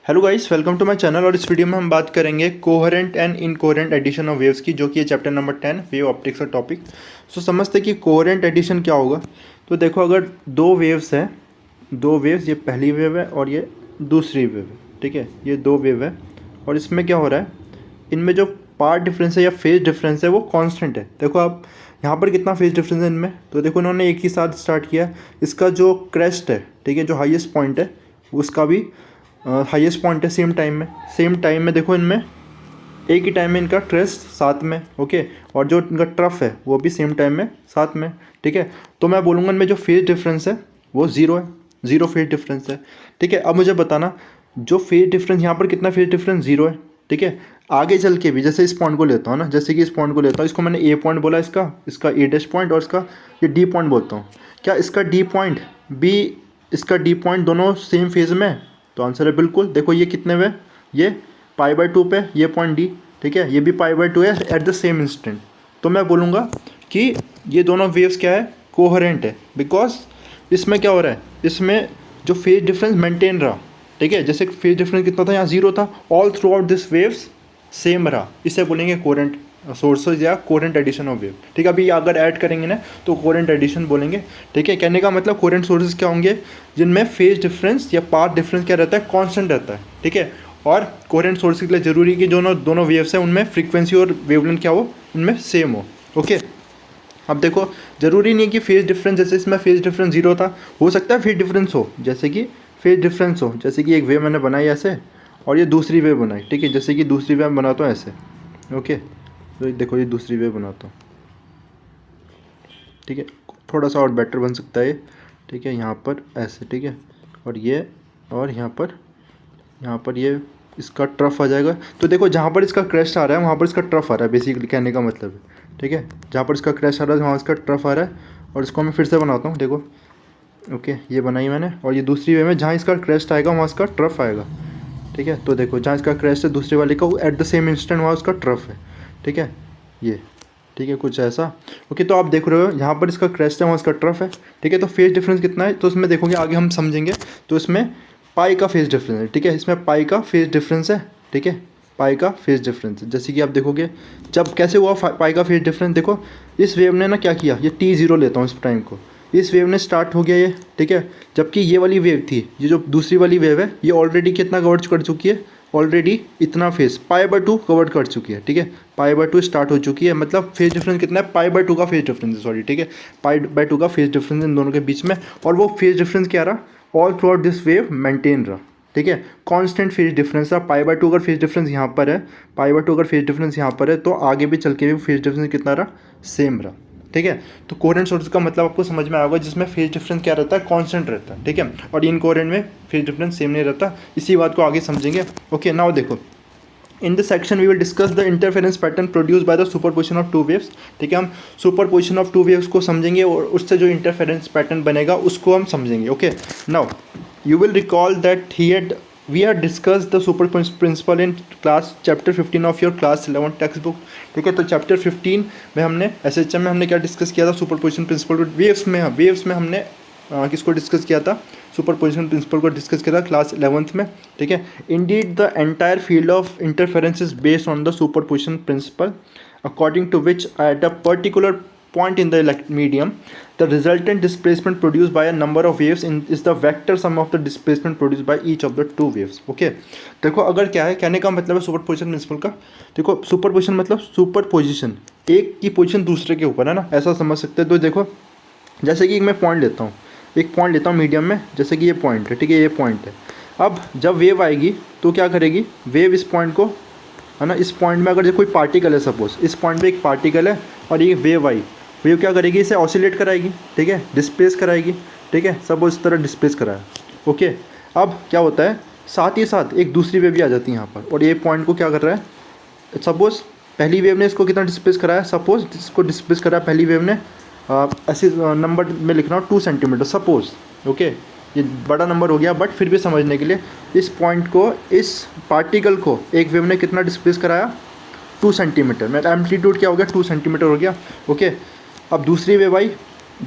Hello guys, welcome to my channel. और इस video में हम बात करेंगे coherent and incoherent addition of waves की, जो कि है चैप्टर नंबर 10 वेव ऑप्टिक्स का टॉपिक। सो समझते कि कोहेरेंट एडिशन क्या होगा। तो देखो, अगर दो वेव्स हैं, दो वेव्स, ये पहली वेव है और ये दूसरी वेव है, ठीक है। ये दो वेव है और इसमें क्या हो रहा है, इनमें जो पार्ट डिफरेंस है या फेज डिफरेंस है वो कांस्टेंट है। देखो आप यहाँ पर कितना फेज डिफरेंस है इनमें, तो देखो इन्होंने एक ही साथ स्टार्ट किया। इसका जो क्रेस्ट है, ठीक है, जो हाईएस्ट पॉइंट है उसका भी हाईएस्ट पॉइंट है सेम टाइम में देखो इनमें एक ही टाइम में इनका क्रेस्ट साथ में, ओके। और जो इनका ट्रफ है वो भी सेम टाइम में साथ में, ठीक है। तो मैं बोलूँगा इनमें जो फेज डिफरेंस है वो ज़ीरो है, ज़ीरो फेज डिफरेंस है, ठीक है। अब मुझे बताना जो फेज डिफरेंस यहाँ पर कितना फेज डिफरेंस ज़ीरो है, ठीक है। आगे चल के भी जैसे इस पॉइंट को लेता हूँ ना, जैसे कि इस पॉइंट को लेता हूँ, इसको मैंने ए पॉइंट बोला, इसका ए डैश पॉइंट, और इसका ये डी पॉइंट बोलता हूँ। क्या इसका डी पॉइंट बी, इसका डी पॉइंट दोनों सेम फेज में है? तो आंसर है बिल्कुल। देखो ये कितने में, ये π/2 पे, ये पॉइंट डी, ठीक है, ये भी π/2 है एट द सेम इंस्टेंट। तो मैं बोलूँगा कि ये दोनों वेव्स क्या है, कोहेरेंट है, बिकॉज इसमें क्या हो रहा है, इसमें जो फेज डिफरेंस मेंटेन रहा, ठीक है। जैसे फेज डिफरेंस कितना था, यहाँ जीरो था, all through out this waves same रहा, इसे बोलेंगे कोहेरेंट सोर्सेज या कोहेरेंट एडिशन ऑफ वेव, ठीक है। अभी अगर ऐड करेंगे ना तो कोहेरेंट एडिशन बोलेंगे, ठीक है। कहने का मतलब कोहेरेंट सोर्सेज क्या होंगे, जिनमें फेज डिफरेंस या पाथ डिफरेंस क्या रहता है, कांस्टेंट रहता है, ठीक है। और कोहेरेंट सोर्सेज के लिए जरूरी है कि दोनों वेव्स हैं उनमें फ्रीक्वेंसी और वेवलेंथ क्या हो, उनमें सेम हो, ओके। अब देखो जरूरी नहीं है कि फेज डिफरेंस, जैसे इसमें फेज डिफरेंस जीरो था, हो सकता है फेज डिफरेंस हो, जैसे कि फेज डिफरेंस हो, जैसे कि एक वेव मैंने बनाई ऐसे और ये दूसरी वेव बनाई, ठीक है। जैसे कि दूसरी वेव बनाता हूँ ऐसे, ओके। तो देखो ये दूसरी वेव बनाता हूँ, ठीक है, थोड़ा सा और बेटर बन सकता है ये, ठीक है, यहाँ पर ऐसे, ठीक है। और ये, और यहाँ पर ये इसका ट्रफ आ जाएगा। तो देखो जहाँ पर इसका क्रैश आ रहा है वहाँ पर इसका ट्रफ आ रहा है, बेसिकली कहने का मतलब है, ठीक है। जहाँ पर इसका क्रैश आ रहा है वहाँ इसका ट्रफ आ रहा है। और इसको मैं फिर से बनाता हूँ, देखो, ओके, ये बनाई मैंने। और ये दूसरी वे में जहाँ इसका क्रैश आएगा वहाँ इसका ट्रफ आएगा, ठीक है। तो देखो जहाँ इसका क्रैश है दूसरे वाले का, एट द सेम इंस्टेंट वहाँ उसका ट्रफ है, ठीक है, ये, ठीक है, कुछ ऐसा, ओके। तो आप देख रहे हो यहाँ पर इसका क्रैश है वहाँ इसका ट्रफ है, ठीक है। तो फेज डिफरेंस कितना है, तो इसमें देखोगे आगे हम समझेंगे, तो इसमें पाई का फेज डिफरेंस है, ठीक है। इसमें पाई का फेज डिफरेंस है, ठीक है, पाई का फेज डिफरेंस है। जैसे कि आप देखोगे जब कैसे हुआ पाई का फेज डिफरेंस, देखो इस वेव ने ना क्या किया, ये t0 लेता हूँ इस टाइम को, इस वेव ने स्टार्ट हो गया ये, ठीक है। जबकि ये वाली वेव थी, ये जो दूसरी वाली वेव है, ये ऑलरेडी कितना कवर कर चुकी है, ऑलरेडी इतना फेज π/2 कवर कर चुकी है, ठीक है। π/2 स्टार्ट हो चुकी है, मतलब फेज डिफरेंस कितना है, π/2 का फेज डिफरेंस है, सॉरी, ठीक है, π/2 का फेज डिफरेंस इन दोनों के बीच में। और वो फेज डिफरेंस क्या रहा, all through out this wave maintain रहा, ठीक है। कांस्टेंट फेज डिफरेंस रहा। π/2 अगर फेज डिफरेंस यहाँ पर है, π/2 अगर फेज डिफरेंस यहाँ पर है, तो आगे भी चल के भी फेज डिफरेंस कितना रहा, सेम रहा, ठीक है। तो कोहेरेंट सोर्स का मतलब आपको समझ में आएगा, जिसमें फेज डिफरेंस क्या रहता है, कांस्टेंट रहता है, ठीक है। और इनकोहेरेंट में फेज डिफरेंस सेम नहीं रहता, इसी बात को आगे समझेंगे, ओके। नाउ देखो, in this section we will discuss the interference pattern produced by the superposition of two waves, ठीक है। हम सुपरपोजिशन ऑफ टू वेव्स को समझेंगे और उससे जो इंटरफेरेंस पैटर्न बनेगा उसको हम समझेंगे, okay. Now you will recall that we had discussed the superposition principle in class chapter 15 of your class 11 text book, ठीक है। तो चैप्टर 15 में हमने SHM में हमने क्या डिस्कस किया था, सुपरपोजिशन प्रिंसिपल। वेव्स में हमने किसको डिस्कस किया था, सुपरपोजिशन प्रिंसिपल को डिस्कस किया था क्लास 11th में, ठीक है। Indeed the entire field of interference is based on the superposition principle, according to which at a particular point in the medium the resultant displacement produced by a number of waves is the vector sum of the displacement produced by each of the two waves, okay। देखो अगर क्या है, कहने का मतलब है superposition principle का, देखो सुपरपोजिशन मतलब सुपरपोजिशन, एक की पोजीशन दूसरे के ऊपर है ना, ऐसा समझ सकते हैं। तो देखो जैसे कि मैं पॉइंट लेता हूँ, एक पॉइंट लेता हूँ मीडियम में, जैसे कि ये पॉइंट है, ठीक है, ये पॉइंट है। अब जब वेव आएगी तो क्या करेगी, वेव इस पॉइंट को, है ना, इस पॉइंट में अगर कोई पार्टिकल है, सपोज इस पॉइंट पे एक पार्टिकल है और ये वेव आई, वेव क्या करेगी, इसे ऑसिलेट कराएगी, ठीक है, डिस्प्लेस कराएगी, ठीक है, सपोज इस तरह डिस्प्लेस कराया, ओके। अब क्या होता है, साथ ही साथ एक दूसरी वेव भी आ जाती है यहाँ पर, और ये पॉइंट को क्या कर रहा है, सपोज पहली वेव ने इसको कितना डिस्प्लेस कराया, सपोज इसको डिस्प्लेस कराया पहली वेव ने, ऐसे नंबर में लिख रहा हूँ 2 सेंटीमीटर सपोज, ओके। ये बड़ा नंबर हो गया, बट फिर भी समझने के लिए इस पॉइंट को, इस पार्टिकल को एक वेव ने कितना डिस्प्लेस कराया, 2 सेंटीमीटर में, एम्पलीट्यूड क्या हो गया, 2 सेंटीमीटर हो गया, ओके। अब दूसरी वेव आई,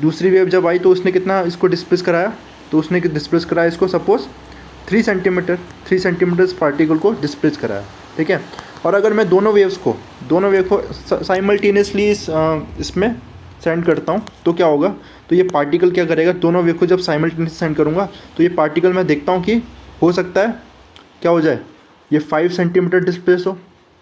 दूसरी वेव जब आई तो उसने कितना इसको डिस्प्लेस कराया, तो उसने डिस्प्लेस कराया इसको सपोज 3 सेंटीमीटर इस पार्टिकल को डिस्प्लेस करा है, ठीक है। और अगर मैं दोनों वेव को साइमल्टेनियसली इसमें सेंड करता हूँ तो क्या होगा, तो ये पार्टिकल क्या करेगा, दोनों वेव को जब साइमल्टेनियसली सेंड करूँगा तो ये पार्टिकल मैं देखता हूँ कि हो सकता है क्या हो जाए, ये 5 सेंटीमीटर डिस्प्लेस हो,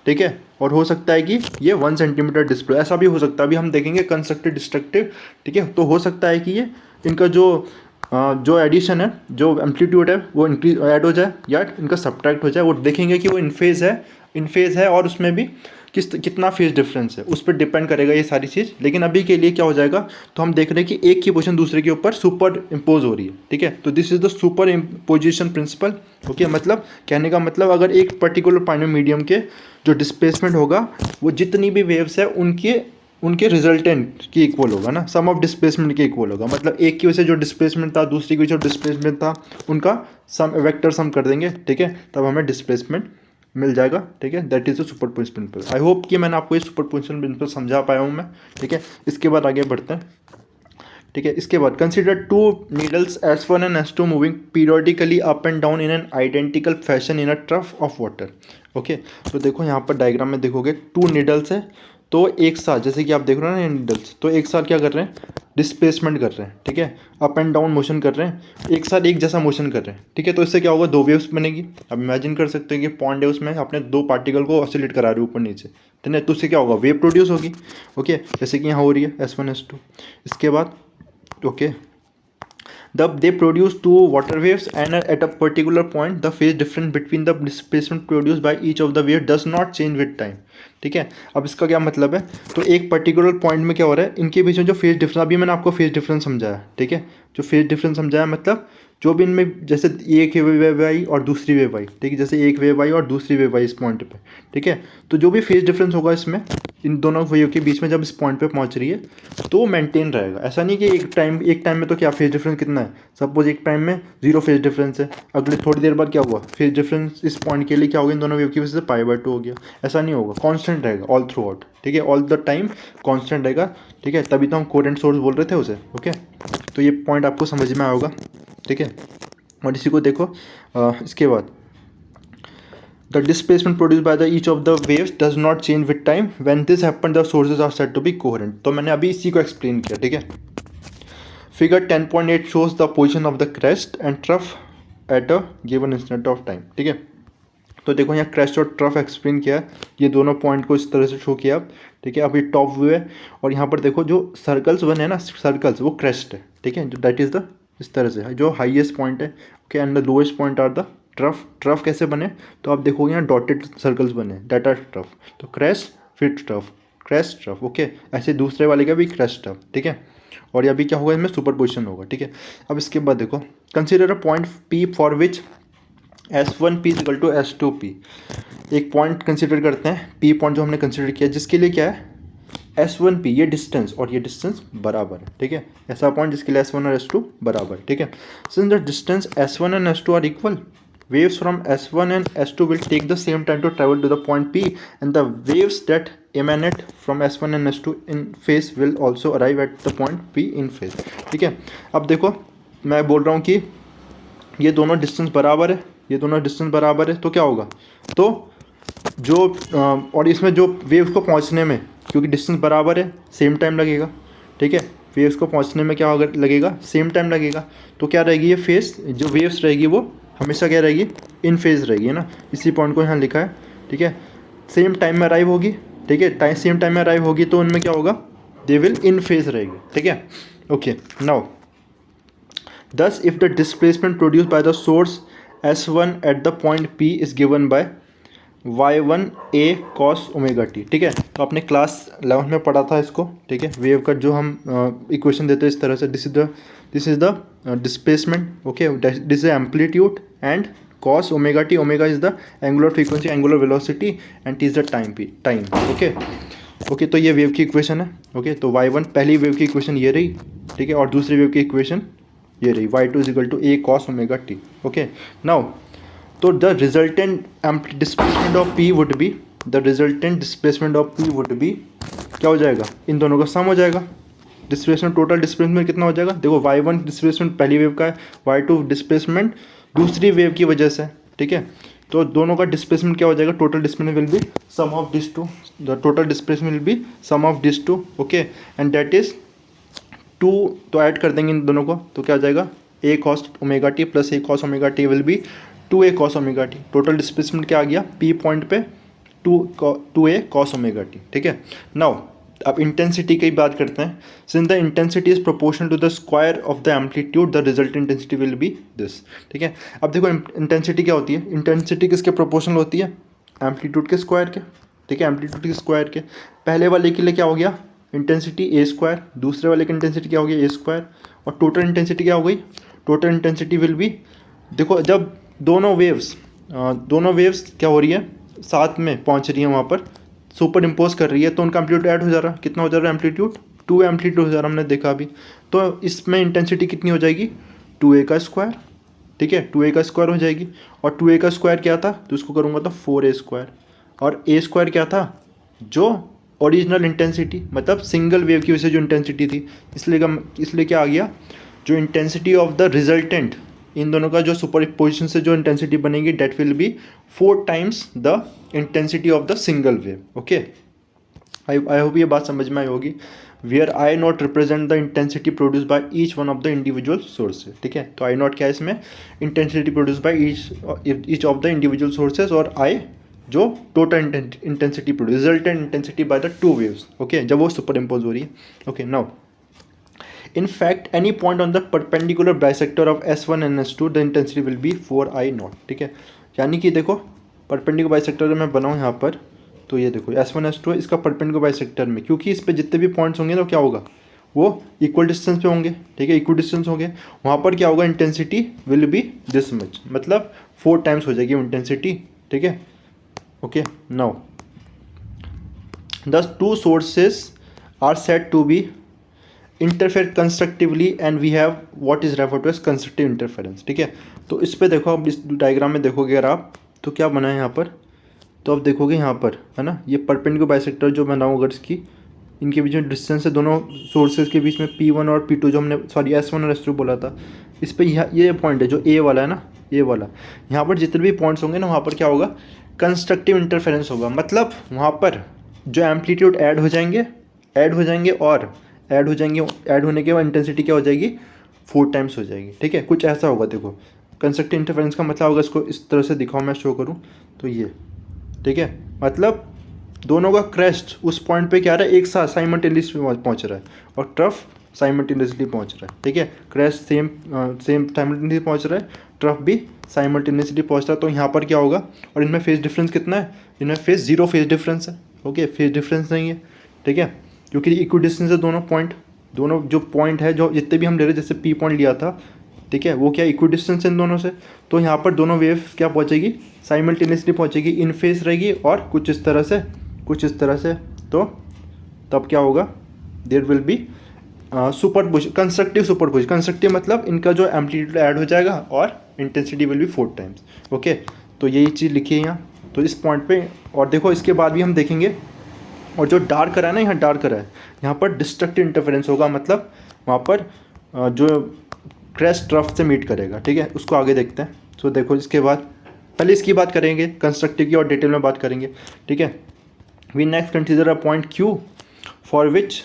ठीक है, और हो सकता है कि ये 1 सेंटीमीटर डिस्प्ले, ऐसा भी हो सकता है। अभी हम देखेंगे कंस्ट्रक्टिव डिस्ट्रक्टिव, ठीक है। तो हो सकता है कि ये इनका जो एडिशन है, जो एम्पलीट्यूड है वो इंक्रीज ऐड हो जाए या इनका सब्ट्रैक्ट हो जाए, वो देखेंगे कि वो इन फेज़ है और उसमें भी कितना फेज डिफरेंस है, उस पर डिपेंड करेगा ये सारी चीज़। लेकिन अभी के लिए क्या हो जाएगा, तो हम देख रहे हैं कि एक की पोजीशन दूसरे के ऊपर सुपर इम्पोज हो रही है, ठीक है। तो this is the superimposition principle, okay. मतलब कहने का मतलब अगर एक पर्टिकुलर पॉइंट में मीडियम के जो डिस्प्लेसमेंट होगा वो जितनी भी वेव्स है उनके रिजल्टेंट की इक्वल होगा ना, सम ऑफ डिस्प्लेसमेंट के इक्वल होगा। मतलब एक की वजह से जो डिस्प्लेसमेंट था, दूसरी की वजह से जो डिस्प्लेसमेंट था, उनका सम वेक्टर सम कर देंगे, ठीक है, तब हमें डिस्प्लेसमेंट मिल जाएगा, ठीक है। That is the superposition principal. I hope कि मैंने आपको ये सुपरपोजिशन प्रिंसिपल समझा पाया हूँ मैं, ठीक है। इसके बाद आगे बढ़ते हैं, ठीक है। इसके बाद consider 2 needles S1 and S2 moving periodically up and down in an identical fashion in a trough of water, okay. तो देखो यहाँ पर डायग्राम में देखोगे 2 नीडल्स है, तो एक साथ जैसे कि आप देख रहे हो ना, नीडल्स तो एक साथ क्या कर रहे हैं, डिस्प्लेसमेंट कर रहे हैं, ठीक है, अप एंड डाउन मोशन कर रहे हैं, एक साथ एक जैसा मोशन कर रहे हैं, ठीक है। तो इससे क्या होगा, 2 वेव्स बनेगी। अब इमेजिन कर सकते हैं कि पॉइंट है, उसमें अपने 2 पार्टिकल को ऑसिलेट करा रहे हो ऊपर नीचे, ठीक है। तो उससे क्या होगा, वेव प्रोड्यूस होगी, ओके, जैसे कि यहाँ हो रही है S1 S2। इसके बाद okay, they produce 2 water waves and at a particular point the phase difference between the displacement produced by each of the wave does not change with time, ठीक है। अब इसका क्या मतलब है, तो एक पर्टिकुलर पॉइंट में क्या हो रहा है, इनके बीच में जो फेज डिफरेंस, अभी मैंने आपको फेज डिफरेंस समझाया, ठीक है, जो फेज डिफरेंस समझाया मतलब जो भी इनमें जैसे एक वेव आई और दूसरी वेव आई, ठीक है, जैसे एक वेव आई और दूसरी वेव आई इस पॉइंट पे, ठीक है। तो जो भी फेज डिफरेंस होगा इसमें इन दोनों वेव के बीच में जब इस पॉइंट पे पहुंच रही है तो वो मेंटेन रहेगा। ऐसा नहीं कि एक टाइम में तो क्या फेज डिफरेंस कितना है, सपोज एक टाइम में 0 फेज डिफरेंस है, अगले थोड़ी देर बाद क्या हुआ, फेज डिफरेंस इस पॉइंट के लिए क्या होगा, इन दोनों वेव की वजह से π/2 हो गया। ऐसा नहीं होगा, कांस्टेंट रहेगा ऑल थ्रू आउट, ठीक है, ऑल द टाइम कांस्टेंट रहेगा, ठीक है। तभी तो हम कोहेरेंट सोर्स बोल रहे थे उसे, ओके। तो ये पॉइंट आपको समझ में आया होगा, ठीक है। और इसी को देखो इसके बाद the displacement produced by the each of the waves does not change with time. When this happens the sources are said to be coherent. तो मैंने अभी इसी को एक्सप्लेन किया, ठीक है। Figure 10.8 shows the position of the crest and trough at a given instant of time, ठीक है। तो देखो यहाँ crest और trough एक्सप्लेन किया, ये दोनों पॉइंट को इस तरह से शो किया, ठीक है। अब ये टॉप व्यू है और यहाँ पर देखो जो सर्कल्स बने हैं ना, सर्कल्स वो crest है, ठीक है, जो दैट इज द इस तरह से जो हाईएस्ट पॉइंट है, okay, and the lowest point are the trough कैसे बने, तो आप देखोगे यहाँ डॉटेड सर्कल्स बने, दैट आर ट्रफ। तो क्रेस्ट फिर क्रेस्ट ट्रफ, ओके। ऐसे दूसरे वाले का भी क्रेस्ट ट्रफ, ठीक है। और ये अभी क्या होगा, इनमें सुपरपोजिशन होगा, ठीक है। अब इसके बाद देखो consider a point P for which S1P equal to S2P। एक पॉइंट कंसिडर करते हैं, P पॉइंट जो हमने कंसिडर किया, जिसके लिए क्या है S1P, ये डिस्टेंस और ये डिस्टेंस बराबर है, ठीक है। ऐसा पॉइंट जिसके लिए S1 और S2 बराबर है, ठीक है। Since the distance S1 and S2 are equal, waves from S1 and S2 will take the same time to travel to the point P and the waves that emanate from S1 and S2 in phase will also arrive at the point P in phase, ठीक है। अब देखो मैं बोल रहा हूँ कि ये दोनों डिस्टेंस बराबर है, ये दोनों डिस्टेंस बराबर है, तो क्या होगा, तो जो और इसमें जो वेव्स को पहुँचने में, क्योंकि डिस्टेंस बराबर है, सेम टाइम लगेगा, ठीक है। वेव्स को पहुँचने में क्या लगेगा, सेम टाइम लगेगा। तो क्या रहेगी ये फेस, जो वेव्स रहेगी वो हमेशा क्या रहेगी, इन फेज रहेगी, है ना। इसी पॉइंट को यहाँ लिखा है, ठीक है। सेम टाइम में अराइव होगी, ठीक है, सेम टाइम में अराइव होगी तो उनमें क्या होगा, दे विल इन फेज रहेगी, ठीक है, ओके। नाउ दस if the displacement produce by the source S1 at the point P is given by y1a cos omega T, ठीक है। तो आपने क्लास 11 में पढ़ा था इसको, ठीक है। वेव का जो हम इक्वेशन देते हैं इस तरह से, this is the displacement, okay, this is amplitude and cos omega T, omega is the angular frequency, angular velocity and T is the time, okay. तो ये वेव की इक्वेशन है, ओके। तो y1 पहली वेव की इक्वेशन ये रही, ठीक है, और दूसरी वेव की इक्वेशन ये रही, y2 is equal to a cos omega t, okay. Now तो the resultant displacement of P would be, the resultant displacement of P would be क्या हो जाएगा, इन दोनों का सम हो जाएगा। डिस्प्लेसमेंट टोटल डिस्प्लेसमेंट कितना हो जाएगा, देखो y1 डिस्प्लेसमेंट पहली वेव का है, y2 डिस्प्लेसमेंट दूसरी वेव की वजह से, ठीक है। तो दोनों का डिस्प्लेसमेंट क्या हो जाएगा, total displacement will be sum of this two, the total displacement will be sum of this two, okay, and that is 2। तो ऐड कर देंगे इन दोनों को तो क्या हो जाएगा, a cos omega t plus a cos omega t will be 2a cos omega t. Total displacement क्या आ गया, पी पॉइंट पे 2a कॉस ओमेगा टी, ठीक है। नाउ अब इंटेंसिटी की बात करते हैं। Since the intensity is proportional to the square of the amplitude the result intensity will be this, ठीक है। अब देखो इंटेंसिटी क्या होती है, इंटेंसिटी किसके प्रोपोर्शनल होती है, एम्पलीट्यूड के स्क्वायर के, ठीक है, एम्पलीट्यूड के स्क्वायर के। पहले वाले के लिए क्या हो गया, इंटेंसिटी ए स्क्वायर, दूसरे वाले की इंटेंसिटी क्या हो गई, ए स्क्वायर, और टोटल इंटेंसिटी क्या हो गई, टोटल इंटेंसिटी विल बी, देखो जब दोनों वेव्स क्या हो रही है, साथ में पहुंच रही है, वहाँ पर सुपर इम्पोज कर रही है, तो उनका एम्पलीट्यूड ऐड हो जा रहा है, कितना हो जा रहा है एम्पलीट्यूड, 2 एम्पलीट्यूड हो जा रहा है, हमने देखा अभी। तो इसमें इंटेंसिटी कितनी हो जाएगी, 2a का स्क्वायर, ठीक है, 2a का स्क्वायर हो जाएगी। और 2a का स्क्वायर क्या था, तो इसको करूँगा तो 4a स्क्वायर, और a स्क्वायर क्या था, जो ओरिजिनल इंटेंसिटी, मतलब सिंगल वेव की वजह से जो इंटेंसिटी थी, इसलिए क्या आ गया, जो इंटेंसिटी ऑफ द रिजल्टेंट, इन दोनों का जो सुपर पोजिशन से जो इंटेंसिटी बनेगी, that will be 4 times the intensity of the single wave, okay. I hope ये बात समझ में आई होगी। Where I naught represent the intensity produced by each one of the individual sources, ठीक है। तो आई नॉट क्या है इसमें, intensity produced by each of the individual sources, और आई जो total intensity produce, resultant intensity by the 2 waves, okay, जब वो सुपर इम्पोज हो रही है, okay. Now in fact any point on the perpendicular bisector of S1 and S2 the intensity will be 4I0, ठीक है। यानी कि देखो परपेंडिकुलर बाइसेक्टर मैं बनाऊँ यहाँ पर, तो ये देखो S1 S2 है, इसका परपेंडिकुलर बाइसेक्टर में, क्योंकि इस पे जितने भी पॉइंट्स होंगे तो क्या होगा, वो इक्वल डिस्टेंस पे होंगे, ठीक है, इक्वल डिस्टेंस होंगे, वहाँ पर क्या होगा, intensity will be this much, मतलब 4 टाइम्स हो जाएगी इंटेंसिटी, ठीक है, okay. Now the 2 sources are said to be interfere constructively and we have what is refer to as constructive interference, ठीक है। तो इस पे देखो, अब इस डायग्राम में देखोगे अगर आप, तो क्या बना है यहाँ पर, तो अब देखोगे यहाँ पर है ना, ये परपेंडिकुलर बाइसेक्टर जो बनाऊँ अगर इसकी, इनके बीच में डिस्टेंस है दोनों सोर्सेज के बीच में P1 और P2, जो हमने सॉरी S1 और S2 बोला था, इस पर ये पॉइंट है जो A वाला है ना, ये वाला, यहाँ पर जितने भी पॉइंट्स होंगे ना, वहाँ पर क्या होगा, कंस्ट्रक्टिव इंटरफेरेंस होगा, मतलब वहाँ पर जो एम्पलीट्यूड ऐड हो जाएंगे और ऐड होने के बाद इंटेंसिटी क्या हो जाएगी, 4 टाइम्स हो जाएगी, ठीक है, कुछ ऐसा होगा। देखो कंस्ट्रक्टिव इंटरफेरेंस का मतलब होगा, इसको इस तरह से दिखाऊँ मैं, शो करूँ तो ये, ठीक है, मतलब दोनों का क्रेस्ट उस पॉइंट पे क्या रहा है, एक साथ साइमल्टेनियसली पहुंच रहा है, और ट्रफ साइमल्टेनियसली पहुंच रहा है, ठीक है, क्रेस्ट सेम साइमल्टेनियसली पहुंच रहा है, ट्रफ भी साइमल्टेनियसली पहुंच रहा है। तो यहाँ पर क्या होगा, और इनमें फेज डिफरेंस कितना है, इनमें जीरो फेज डिफरेंस है, ओके, फेज डिफरेंस नहीं है, ठीक है, क्योंकि इक्वल डिस्टेंस है दोनों पॉइंट, दोनों जो पॉइंट है, जो जितने भी हम ले रहे हैं, जैसे P पॉइंट लिया था, ठीक है, वो क्या इक्वल डिस्टेंस है इन दोनों से, तो यहाँ पर दोनों वेव क्या पहुँचेगी, साइमल्टेनियसली पहुँचेगी, इन फेस रहेगी, और कुछ इस तरह से, तो तब क्या होगा, there will be superposition, constructive superposition, constructive मतलब इनका जो एम्पलीट्यूड ऐड हो जाएगा और intensity will be 4 times, okay. तो यही चीज़ लिखी है यहाँ, तो इस पॉइंट पे, और देखो इसके बाद भी हम देखेंगे, और जो डार्क करा है ना, यहाँ डार्क करा है, यहाँ पर डिस्ट्रक्टिव इंटरफेरेंस होगा, मतलब वहाँ पर जो क्रेस्ट ट्रफ से मीट करेगा, ठीक है, उसको आगे देखते हैं। तो देखो इसके बाद पहले इसकी बात करेंगे, कंस्ट्रक्टिव की और डिटेल में बात करेंगे, ठीक है। We next consider a point Q for which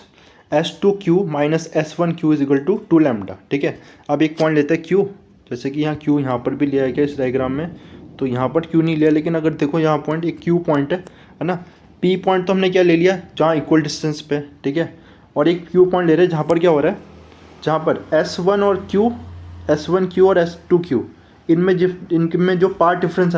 S2Q minus S1Q is equal to 2 lambda, ठीक है। अब एक पॉइंट लेते हैं Q, जैसे कि यहाँ Q यहाँ पर भी लिया गया इस डायग्राम में, तो यहाँ पर Q नहीं लिया, लेकिन अगर देखो यहाँ पॉइंट एक Q पॉइंट है ना, P पॉइंट तो हमने क्या ले लिया, जहाँ इक्वल डिस्टेंस पे, ठीक है, और एक Q पॉइंट ले रहे हैं जहाँ पर क्या हो रहा है, जहाँ पर S1 और S2Q इनमें जो पार्ट डिफरेंस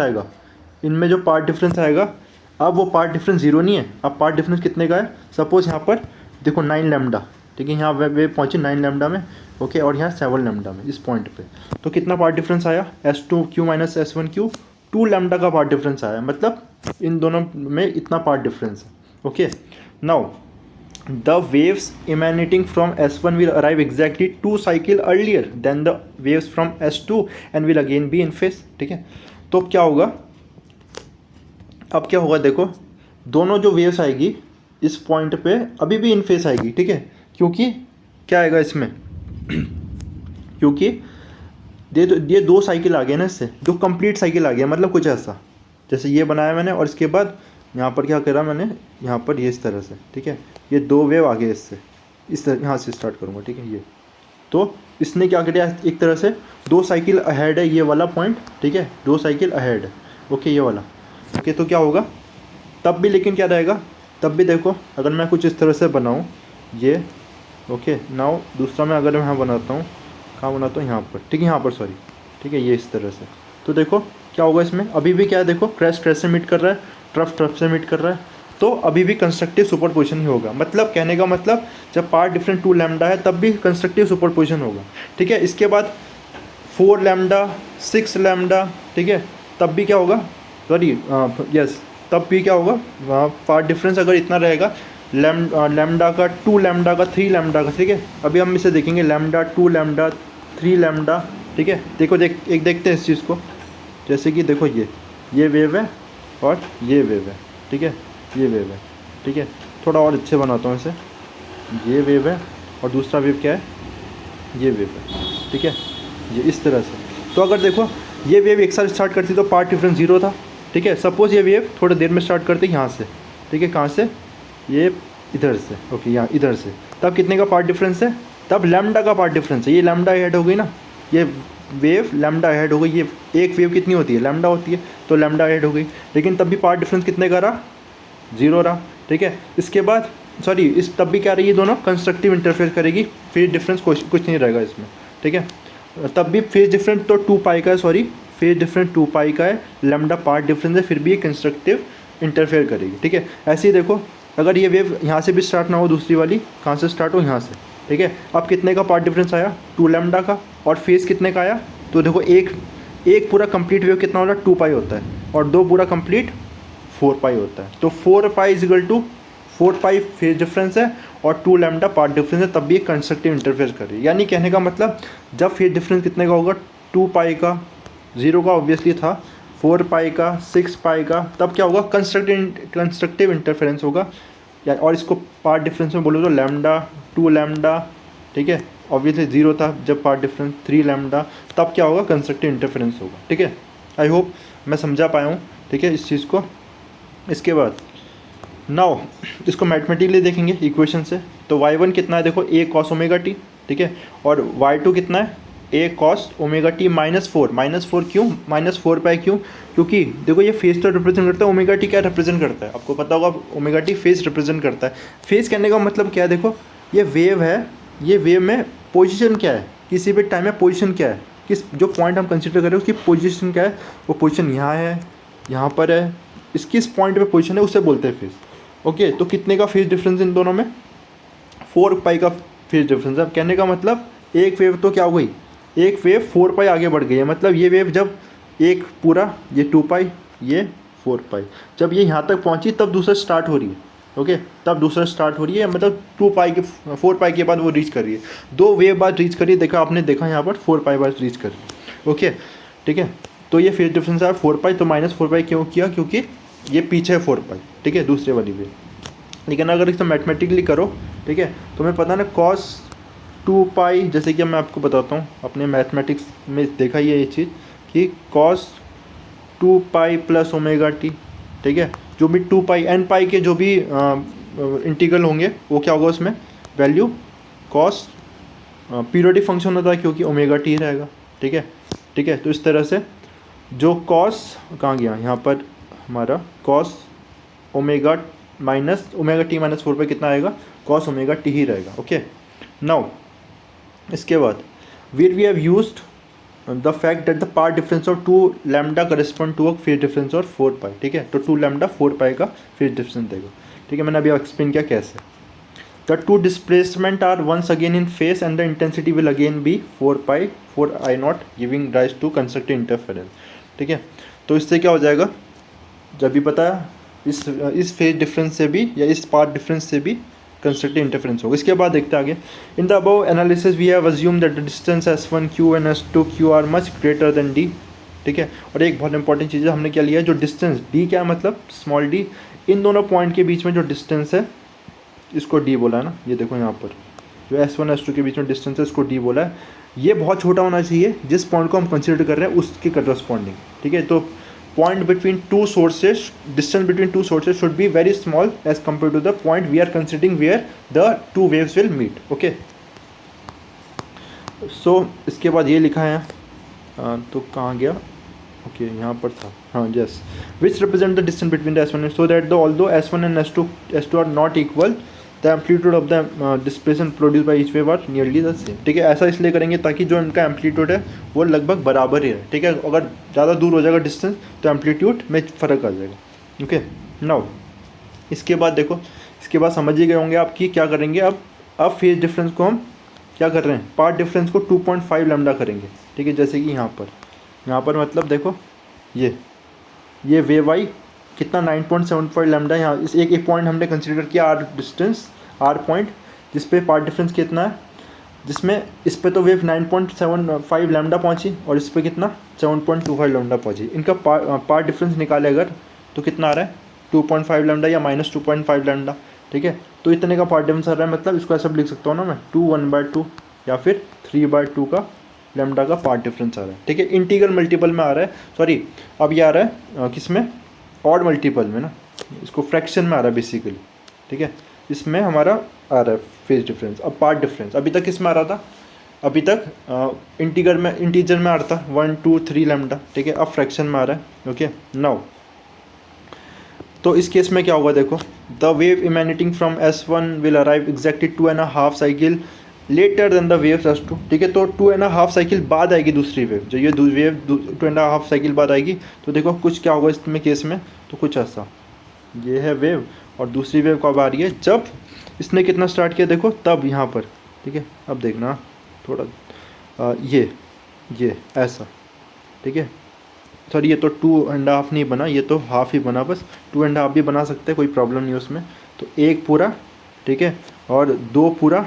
आएगा, अब वो पार्ट डिफरेंस 0 नहीं है, अब पार्ट डिफरेंस कितने का है, सपोज यहाँ पर देखो 9 लैम्डा, ठीक है, यहाँ वे पहुँचे 9 लैम्डा में, ओके, और यहाँ 7 लैम्डा में, इस पॉइंट पे, तो कितना पार्ट डिफरेंस आया, S2Q माइनस S1Q, 2 लैम्डा का पार्ट डिफरेंस आया, मतलब इन दोनों में इतना पार्ट डिफरेंस है, okay. Now the waves emanating from S1 will arrive exactly 2 cycle earlier than the waves from S2 and will again be in phase, ठीक है। तो अब क्या होगा, देखो दोनों जो वेव्स आएगी इस पॉइंट पे अभी भी इन फेस आएगी, ठीक है, क्योंकि क्या आएगा इसमें क्योंकि ये 2 साइकिल आ गए ना इससे, जो कंप्लीट साइकिल आ गया, मतलब कुछ ऐसा जैसे ये बनाया मैंने और इसके बाद यहाँ पर क्या करा मैंने, यहाँ पर ये इस तरह से, ठीक है, ये 2 वेव आ गए इससे, इस तरह यहाँ से स्टार्ट करूँगा, ठीक है। ये तो इसने क्या किया, एक तरह से 2 साइकिल अहेड है ये वाला पॉइंट, ठीक है, 2 साइकिल अहेड है, ओके, ये वाला, ओके। तो क्या होगा तब भी, लेकिन क्या रहेगा तब भी, देखो अगर मैं कुछ इस तरह से बनाऊँ ये, ओके। नाउ दूसरा मैं अगर यहाँ बनाता हूँ, कहाँ बनाता हूँ, यहाँ पर, ठीक है, यहाँ पर सॉरी, ठीक है, ये इस तरह से। तो देखो क्या होगा इसमें, अभी भी क्या है, देखो क्रैश से मीट कर रहा है, ट्रफ से मीट कर रहा है, तो अभी भी कंस्ट्रक्टिव सुपरपोजिशन ही होगा। मतलब कहने का मतलब जब पार्ट डिफरेंस 2 लैम्डा है तब भी कंस्ट्रक्टिव सुपरपोजिशन होगा, ठीक है। इसके बाद 4 लैम्डा 6 लैम्डा, ठीक है, तब भी क्या होगा, सॉरी यस, तब भी क्या होगा, पार्ट डिफरेंस अगर इतना रहेगा लैम्डा का 2 लैम्डा का 3 लैम्डा का, ठीक है। अभी हम इसे देखेंगे लैम्डा 2 लैम्डा 3 लैम्डा, ठीक है। देखो एक देखते हैं इस चीज़ को, जैसे कि देखो ये वेव है और ये वेव है, ठीक है, ये वेव है, ठीक है। थोड़ा और अच्छे बनाता हूँ इसे, ये वेव है और दूसरा वेव क्या है, ये वेव है, ठीक है, ये इस तरह से। तो अगर देखो ये वेव एक साथ स्टार्ट करती तो पार्ट डिफरेंस 0 था, ठीक है। सपोज़ ये वेव थोड़ी देर में स्टार्ट करते यहाँ से, ठीक है, कहाँ से, ये इधर से, ओके, यहाँ इधर से, तब कितने का पार्ट डिफरेंस है, तब लैम्डा का पार्ट डिफरेंस है, ये लैम्डा ऐड हो गई ना, ये वेव लैम्डा ऐड हो गई, ये एक वेव कितनी होती है, लैम्डा होती है, तो लैम्डा ऐड हो गई, लेकिन तब भी पार्ट डिफरेंस कितने का रहा, 0 रहा, ठीक है। इसके बाद सॉरी इस तब भी क्या रही है, दोनों कंस्ट्रक्टिव इंटरफेयर करेगी, फेज डिफरेंस कुछ नहीं रहेगा इसमें, ठीक है। तब भी फेज डिफरेंस तो 2 पाई का है, सॉरी फेज डिफरेंस 2 पाई का है, लैम्डा पार्ट डिफरेंस है, फिर भी ये कंस्ट्रक्टिव इंटरफेयर करेगी, ठीक है। ऐसे ही देखो अगर ये वेव यहाँ से भी स्टार्ट ना हो, दूसरी वाली कहाँ से स्टार्ट हो, यहाँ से, ठीक है। अब कितने का पार्ट डिफरेंस आया, 2 लैम्डा का, और फेज कितने का आया, तो देखो एक पूरा कंप्लीट वेव कितना होता है, 2 पाई होता है, और 2 पूरा कंप्लीट 4 पाई होता है। तो 4 pi is equal to 4 pi phase difference है और 2 लैम्डा पार्ट डिफरेंस है, तब भी कंस्ट्रक्टिव इंटरफेयर कर रही है। यानी कहने का मतलब जब फेज डिफरेंस कितने का होगा, 2 पाई का, 0 का ऑब्वियसली था, 4 पाई का, 6 पाई का, तब क्या होगा, कंस्ट्रक्टिव इंटरफेरेंस होगा। या और इसको पार्ट डिफरेंस में बोलो तो लैम्डा 2 लैम्डा, ठीक है, ऑब्वियसली 0 था जब पार्ट डिफरेंस 3 लैम्डा, तब क्या होगा, कंस्ट्रक्टिव इंटरफेरेंस होगा, ठीक है। आई होप मैं समझा पाया हूँ, ठीक है, इस चीज़ को। इसके बाद नाउ इसको मैथमेटिकली देखेंगे इक्वेशन से, तो y1 कितना है, देखो a cos ओमेगा टी, ठीक है, और y2 कितना है, a cos ओमेगा टी -4 क्यों, -4 पाई क्यों, क्योंकि देखो ये फेज तो रिप्रेजेंट करता है, ओमेगा टी क्या रिप्रेजेंट करता है, आपको पता होगा ओमेगा टी फेज रिप्रेजेंट करता है। फेज कहने का मतलब क्या है, देखो ये वेव है, ये वेव में पोजीशन क्या है, किसी भी टाइम में पोजीशन क्या है, किस जो पॉइंट हम कंसिडर करें उसकी पोजीशन क्या है, वो पोजीशन यहाँ है, यहाँ पर है, इसकी इस पॉइंट पे पोजीशन है, उससे बोलते हैं फेज, ओके। तो कितने का फेज डिफरेंस इन दोनों में, 4 पाई का फेज डिफरेंस है। अब कहने का मतलब एक वेव तो क्या हो गई, एक वेव 4 पाई आगे बढ़ गई है, मतलब ये वेव जब एक पूरा ये 2 पाई ये 4 पाई जब ये यहाँ तक पहुँची तब दूसरा स्टार्ट हो रही है, ओके, तब दूसरा स्टार्ट हो रही है, मतलब 2 पाई के 4 पाई के बाद वो रीच कर रही है, 2 वेव बाद रीच कर रही है, देखा आपने देखा यहाँ पर 4 पाई बाद रीच कर रही है, ओके, ठीक है। तो ये फेज डिफरेंस है 4 पाई, तो -4 पाई क्यों किया, क्योंकि ये पीछे है 4 पाई, ठीक है, दूसरे वाली वेव। लेकिन अगर इसे मैथमेटिकली करो, ठीक है, तो मैं पता ना cos 2 पाई, जैसे कि मैं आपको बताता हूँ अपने मैथमेटिक्स में देखा ये चीज़ कि cos 2 pi plus omega T, ठीक है, जो भी 2 पाई n पाई के जो भी इंटीग्रल होंगे वो क्या होगा उसमें वैल्यू cos पीरियोडिक फंक्शन होता है क्योंकि ओमेगा टी रहेगा, ठीक है, ठीक है। तो इस तरह से जो cos कहाँ गया, यहाँ पर हमारा cos ओमेगा टी -4 पे कितना आएगा, cos ओमेगा टी ही रहेगा, ओके। नाउ इसके बाद we have used the fact that the path difference of 2 lambda correspond to a phase difference और 4 पाई, ठीक है। तो 2 लैम्डा 4 पाई का फेज डिफरेंस देगा, ठीक है। मैंने अभी एक्सप्लेन किया कैसे। The 2 displacement are once again in phase and the intensity will again be 4 pi 4 I naught giving rise to constructive interference, ठीक है। तो इससे क्या हो जाएगा, जब भी पता है इस फेज डिफरेंस से भी या इस पार्ट डिफरेंस से भी कंस्ट्रक्टिव इंटरफेरेंस होगा। इसके बाद देखते हैं आगे, in the above analysis we have assume that the distance S1Q and S2Q are much greater than D, ठीक है। और एक बहुत इंपॉर्टेंट चीज़ है, हमने क्या लिया है, जो डिस्टेंस D क्या है, मतलब स्मॉल d, इन दोनों पॉइंट के बीच में जो डिस्टेंस है इसको D बोला है ना, ये देखो यहाँ पर जो S1 S2 के बीच में डिस्टेंस है उसको D बोला है, ये बहुत छोटा होना चाहिए जिस पॉइंट को हम कंसिडर कर रहे हैं उसके करस्पॉन्डिंग, ठीक है। तो point between two sources, distance between two sources should be very small as compared to the point we are considering where the two waves will meet, okay. So इसके बाद ये लिखा है, तो कहाँ गया, ओके यहाँ पर था, हाँ yes, which represent the distance between the S1 so that the although S1 and S2 are not equal, the amplitude of the displacement produced by each wave are nearly the same, ठीक है। ऐसा इसलिए करेंगे ताकि जो इनका amplitude है वो लगभग बराबर ही है, ठीक है। अगर ज़्यादा दूर हो जाएगा डिस्टेंस तो एम्पलीट्यूड में फ़र्क आ जाएगा, ओके। नाउ इसके बाद देखो, इसके बाद समझ ही गए होंगे आप कि क्या करेंगे। अब फेज डिफरेंस को हम क्या कर रहे हैं, पार्ट डिफरेंस को 2.5 लैम्डा करेंगे, ठीक है। जैसे कि यहाँ पर मतलब देखो ये वेव आई कितना 9.75 लैम्डा, यहाँ इस एक पॉइंट हमने कंसिडर किया आर डिस्टेंस, आर पॉइंट, जिस पे पार्ट डिफरेंस कितना है, जिसमें इस पे तो वेव 9.75 लैम्डा पहुँची और इस पे कितना 7.25 लैम्डा पहुँची। इनका पार्ट डिफरेंस निकाले अगर तो कितना आ रहा है 2.5 लैम्डा या -2.5 लैम्डा, ठीक है। तो इतने का पार्ट डिफरेंस आ रहा है, मतलब इसको ऐसा लिख सकता हूँ ना मैं 2/1/2 या फिर 3/2 का लैम्डा का पार्ट डिफरेंस आ रहा है, ठीक है। इंटीग्रल मल्टीपल में आ रहा है, सॉरी अब ये आ रहा है किस में, ऑड मल्टीपल में ना, इसको फ्रैक्शन में आ रहा है बेसिकली, ठीक है। इसमें हमारा आ रहा है फेज डिफरेंस। अब पार्ट डिफरेंस अभी तक किस में आ रहा था, अभी तक इंटीजर में आ रहा था 1 2 3 लैम्डा, ठीक है। अब फ्रैक्शन में आ रहा है, ओके। नाउ तो इस केस में क्या होगा, देखो the wave emanating from S1 will arrive exactly 2.5 cycle later than the wave S2, ठीक है। तो 2.5 साइकिल बाद आएगी दूसरी वेव, जो ये वेव 2.5 साइकिल बाद आएगी। तो देखो कुछ क्या होगा इसमें केस में, तो कुछ ऐसा, ये है वेव और दूसरी वेव कब आ रही है, जब इसने कितना स्टार्ट किया देखो तब यहाँ पर, ठीक है। अब देखना थोड़ा ये ऐसा, ठीक है। सॉरी ये तो 2.5 नहीं बना, ये तो हाफ ही बना, बस 2.5 भी बना सकते हैं, कोई प्रॉब्लम नहीं उसमें। तो एक पूरा, ठीक है, और दो पूरा,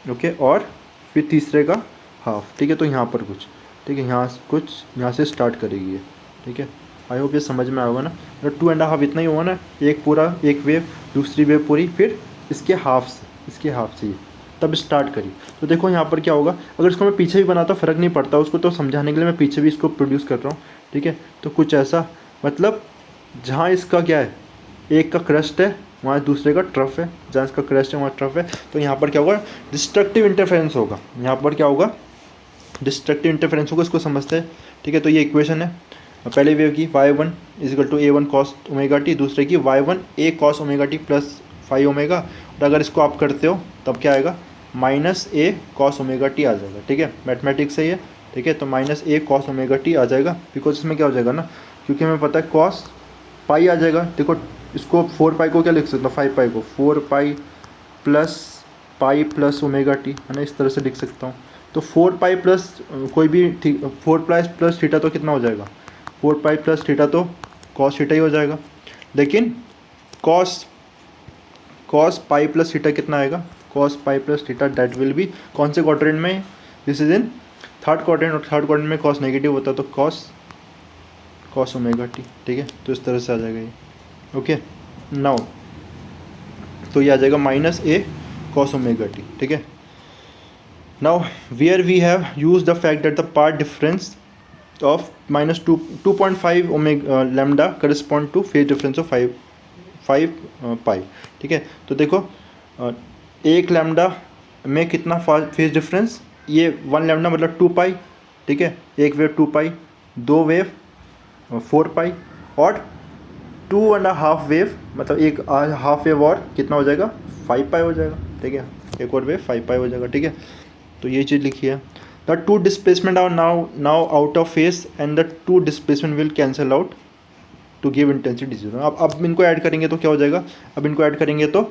ओके, और फिर तीसरे का हाफ, ठीक है। तो यहाँ पर कुछ, ठीक है, यहाँ से स्टार्ट करेगी ये, ठीक है। आई होप ये समझ में आएगा ना। अगर 2.5 इतना ही हुआ ना, एक पूरा, एक वेव, दूसरी वेव पूरी, फिर इसके हाफ से ये तब स्टार्ट करी। तो देखो यहाँ पर क्या होगा, अगर इसको मैं पीछे भी बनाता फ़र्क नहीं पड़ता, उसको तो समझाने के लिए मैं पीछे भी इसको प्रोड्यूस कर रहा हूँ, ठीक है। तो कुछ ऐसा, मतलब जहाँ इसका क्या है, एक का क्रस्ट है वहाँ दूसरे का ट्रफ है, जहाँ इसका क्रस्ट है वहाँ ट्रफ है। तो यहाँ पर क्या होगा, डिस्ट्रक्टिव इंटरफेरेंस होगा, यहाँ पर क्या होगा, डिस्ट्रक्टिव इंटरफेरेंस होगा, इसको समझते हैं, ठीक है। तो ये इक्वेशन है पहले वेव की, y1 = a1 cos ω t, दूसरे की y1 a cos ω t plus 5 omega, और अगर इसको आप करते हो तब क्या आएगा, -a cos ω t आ जाएगा, ठीक है। मैथमेटिक्स है ये, ठीक है। तो -a cos ω t आ जाएगा, बिकॉज इसमें क्या हो जाएगा ना, क्योंकि हमें पता है cos पाई आ जाएगा। देखो इसको 4 पाई को क्या लिख सकता हूँ, 5 पाई को 4 pi plus pi plus omega T, है ना, इस तरह से लिख सकता हूँ। तो 4 पाई प्लस कोई भी 4 पाई प्लस थीटा तो कितना हो जाएगा, 4 पाई प्लस थीटा तो cos थीटा ही हो जाएगा। लेकिन cos पाई प्लस थीटा कितना आएगा, cos pi plus theta that will be कौन से क्वाड्रेंट में, this is in third quadrant, और थर्ड क्वाड्रेंट में cos नेगेटिव होता है, तो cos ओमेगा टी, ठीक है। तो इस तरह से आ जाएगा ये, ओके। नाउ तो ये आ जाएगा -a cos ओमेगा टी, ठीक है। Now where we have use the fact that the path difference of -2.5 omega lambda correspond to phase difference of 5 pi, ठीक है। तो देखो 1 लैम्डा में कितना फेज डिफरेंस, ये 1 लैम्डा मतलब 2 पाई, ठीक है। एक वेव 2 पाई, दो वेव 4 पाई, और 2.5 वेव मतलब एक हाफ वेव और कितना हो जाएगा, 5 पाई हो जाएगा, ठीक है। एक और वेव 5 पाई हो जाएगा, ठीक है। तो ये चीज़ लिखी है, the two displacement are now out of phase and the two displacement will cancel out to give intensity 0। अब इनको ऐड करेंगे तो क्या हो जाएगा, अब इनको ऐड करेंगे तो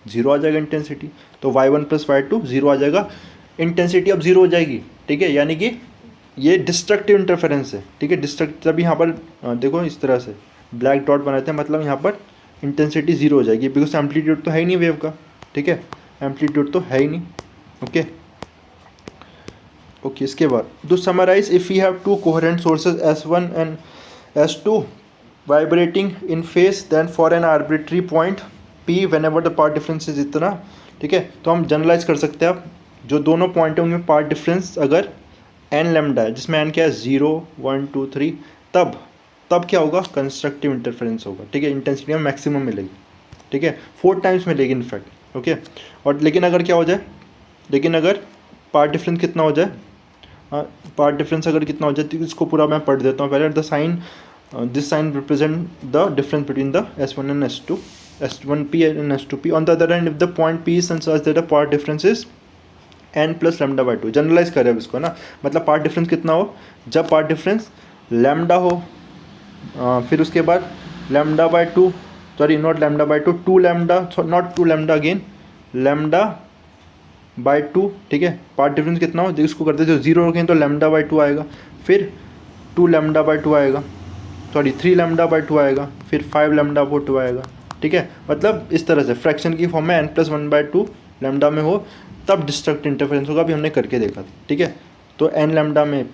0 आ जाएगा इंटेंसिटी, तो y1 + y2 0 आ जाएगा, इंटेंसिटी अब 0 हो जाएगी, ठीक है। यानी कि ये डिस्ट्रक्टिव इंटरफेरेंस है, ठीक है। डिस्ट्रक्ट तभी यहाँ पर देखो इस तरह से ब्लैक डॉट बनाते हैं, मतलब यहाँ पर इंटेंसिटी 0 हो जाएगी, बिकॉज एम्पलीट्यूड तो है ही नहीं वेव का, ठीक है, एम्पलीट्यूड तो है ही नहीं, ओके। इसके बाद to summarise, if you have 2 coherent sources S1 and S2 vibrating in phase, then for an arbitrary point P whenever the path difference is इतना, ठीक है। तो हम जनरलाइज कर सकते हैं, आप जो दोनों पॉइंट है उनमें पाथ डिफरेंस अगर n लैम्डा है, जिसमें n क्या है 0 1 2 3, तब क्या होगा, कंस्ट्रक्टिव इंटरफेरेंस होगा। ठीक है, इंटेंसिटी में मैक्सिमम मिलेगी। ठीक है, 4 टाइम्स मिलेगी इनफैक्ट। ओके, और लेकिन अगर क्या हो जाए, लेकिन अगर पाथ डिफरेंस कितना हो जाए, पाथ डिफरेंस अगर कितना हो जाए, तो इसको पूरा मैं पढ़ देता हूँ पहले। The sign this sign represent the difference between the S1 and S2, S1P and S2P। On the other hand, if the point P is such that the path difference is n plus lambda by 2, generalise करें अब इसको ना, मतलब path difference कितना हो, जब path difference lambda हो, फिर उसके बाद lambda by 2, sorry not lambda by 2, 2 lambda, not 2 lambda again, lambda by 2। ठीक है, पार्ट डिफरेंस कितना हो, इसको करते थे 0 रखें तो लैम्डा बाई 2 आएगा, फिर 2 लैम्डा बाई 2 आएगा, सॉरी 3 लैम्डा बाई 2 आएगा, फिर 5 लैम्डा बाई 2 आएगा। ठीक है, मतलब इस तरह से फ्रैक्शन की फॉर्म में n प्लस 1/2 लैम्डा में हो तब डिस्ट्रक्टिव इंटरफेरेंस होगा, अभी हमने करके देखा था। ठीक है, तो n लैम्डा में